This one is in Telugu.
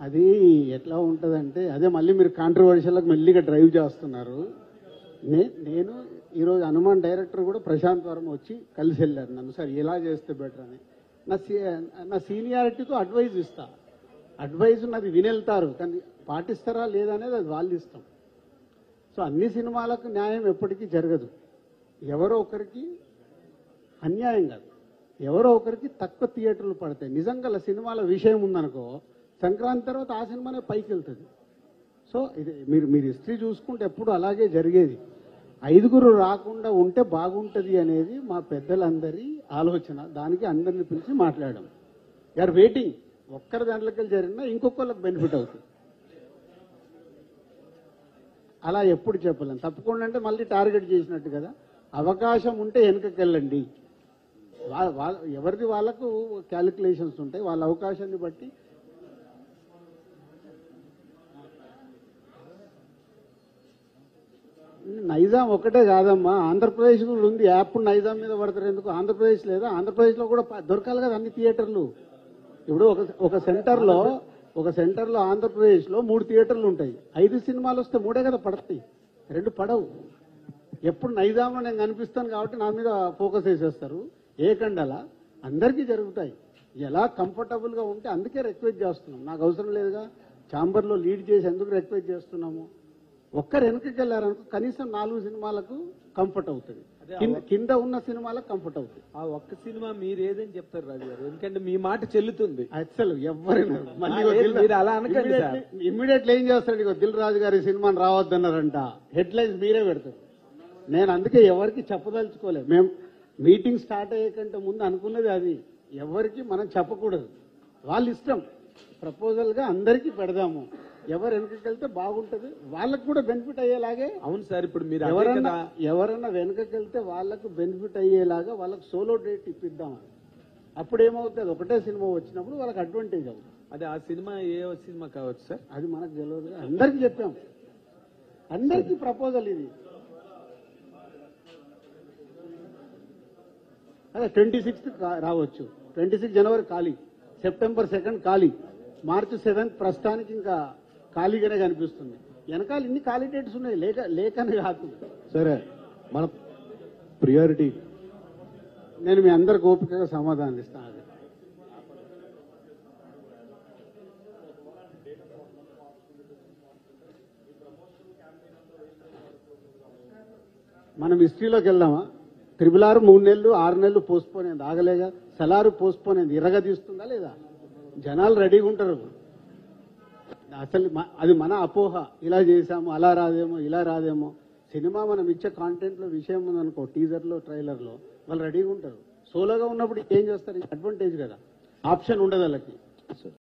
అది ఎట్లా ఉంటుందంటే అదే మళ్ళీ మీరు కాంట్రవర్షియల్కి మెల్లిగా డ్రైవ్ చేస్తున్నారు. నేను ఈరోజు హనుమాన్ డైరెక్టర్ కూడా ప్రశాంత్ వర్మ వచ్చి కలిసి వెళ్ళారు నన్ను, సార్ ఎలా చేస్తే బెటర్ అని. నా సీనియారిటీతో అడ్వైజ్ ఇస్తా, అడ్వైజ్ నాది వినెళ్తారు, కానీ పాటిస్తారా లేదా అనేది అది వాళ్ళు ఇష్టం. సో అన్ని సినిమాలకు న్యాయం ఎప్పటికీ జరగదు. ఎవరో ఒకరికి అన్యాయం కాదు, ఎవరో ఒకరికి తక్కువ థియేటర్లు పడతాయి. నిజంగా సినిమాల విషయం ఉందనుకో, సంక్రాంతి తర్వాత ఆ సినిమానే పైకి వెళ్తుంది. సో ఇది మీరు హిస్టరీ చూసుకుంటే ఎప్పుడు అలాగే జరిగేది. 5గురు రాకుండా ఉంటే బాగుంటుంది అనేది మా పెద్దలందరి ఆలోచన. దానికి అందరిని పిలిచి మాట్లాడడం. యూఆర్ వెయిటింగ్, ఒక్కరి దాంట్లోకి జరిగినా ఇంకొకళ్ళకి బెనిఫిట్ అవుతుంది. అలా ఎప్పుడు చెప్పలేం. తప్పకుండా అంటే మళ్ళీ టార్గెట్ చేసినట్టు కదా. అవకాశం ఉంటే వెనుకకి వెళ్ళండి. ఎవరిది వాళ్ళకు క్యాలిక్యులేషన్స్ ఉంటాయి, వాళ్ళ అవకాశాన్ని బట్టి. నైజాం ఒకటే కాదమ్మా, ఆంధ్రప్రదేశ్ కూడా ఉంది. యాప్ నైజాం మీద పడతారు ఎందుకు? ఆంధ్రప్రదేశ్ లేదా? ఆంధ్రప్రదేశ్లో కూడా దొరకాలి కదా అన్ని థియేటర్లు. ఇప్పుడు ఒక సెంటర్లో ఆంధ్రప్రదేశ్లో 3 థియేటర్లు ఉంటాయి. 5 సినిమాలు వస్తే 3 కదా పడతాయి, 2 పడవు. ఎప్పుడు నైజాంలో నేను కనిపిస్తాను కాబట్టి నా మీద ఫోకస్ వేసేస్తారు. ఏకండలా అందరికీ జరుగుతాయి. ఎలా కంఫర్టబుల్గా ఉంటే అందుకే రిక్వెస్ట్ చేస్తున్నాం. నాకు అవసరం లేదుగా ఛాంబర్లో లీడ్ చేసి ఎందుకు రిక్వెస్ట్ చేస్తున్నాము. ఒక్కరు వెనకకి వెళ్ళారనుకో కనీసం 4 సినిమాలకు కంఫర్ట్ అవుతుంది, కింద ఉన్న సినిమాలకు కంఫర్ట్ అవుతుంది. ఆ ఒక్క సినిమా మీరు ఏదని చెప్తారు రాజు గారు, ఎందుకంటే మీ మాట చెల్లుతుంది. అసలు ఎవరైనా అలా అనకండి. ఇమ్మీడియట్లీ ఏం చేస్తాడు, ఇగో దిల్ రాజు గారి సినిమాని రావద్దన్నారంట, హెడ్లైన్స్ మీరే పెడతారు. నేను అందుకే ఎవరికి చెప్పదలుచుకోలేదు. మేము మీటింగ్ స్టార్ట్ అయ్యేకంటే ముందు అనుకున్నది అది. ఎవరికి మనం చెప్పకూడదు, వాళ్ళ ఇష్టం. ప్రపోజల్గా అందరికీ పెడదాము. ఎవరు వెనకకి వెళ్తే బాగుంటుంది, వాళ్ళకు కూడా బెనిఫిట్ అయ్యేలాగే. అవును సార్, ఇప్పుడు మీరు ఎవరన్నా వెనకకి వెళ్తే వాళ్ళకు బెనిఫిట్ అయ్యేలాగా వాళ్ళకు సోలో డేట్ ఇప్పిద్దాం. అప్పుడు ఏమవుతుంది, ఒకటే సినిమా వచ్చినప్పుడు వాళ్ళకి అడ్వాంటేజ్ అవుతుంది. అదే ఆ సినిమా ఏ సినిమా కావచ్చు సార్, అది మనకు తెలియదు. అందరికీ చెప్పాం, అందరికీ ప్రపోజల్ ఇది. అదే 26th రావచ్చు, 26 జనవరి ఖాళీ, సెప్టెంబర్ 2 ఖాళీ, మార్చి 7 ప్రస్తుతానికి ఇంకా ఖాళీగానే కనిపిస్తుంది. వెనకాల ఇన్ని ఖాళీ డేట్స్ ఉన్నాయి, లేకనే కాదు. సరే, మన ప్రియారిటీ నేను మీ అందరికి ఓపికగా సమాధానం ఇస్తాను. అది మనం హిస్టరీలోకి వెళ్దామా? RRR 3 నెలలు 6 నెలలు పోస్ట్పోన్ అయింది, ఆగలేగా. సలారు పోస్ట్పోన్ అయింది, ఇరగ తీస్తుందా లేదా? జనాలు రెడీగా ఉంటారు. అసలు అది మన అపోహ, ఇలా చేసాము అలా రాదేమో ఇలా రాదేమో. సినిమా మనం ఇచ్చే కాంటెంట్లో విషయం ఉందనుకో, టీజర్లో ట్రైలర్లో వాళ్ళు రెడీగా ఉంటారు. సోలోగా ఉన్నప్పుడు ఏం చేస్తారు? అడ్వాంటేజ్ కదా, ఆప్షన్ ఉండదు వాళ్ళకి.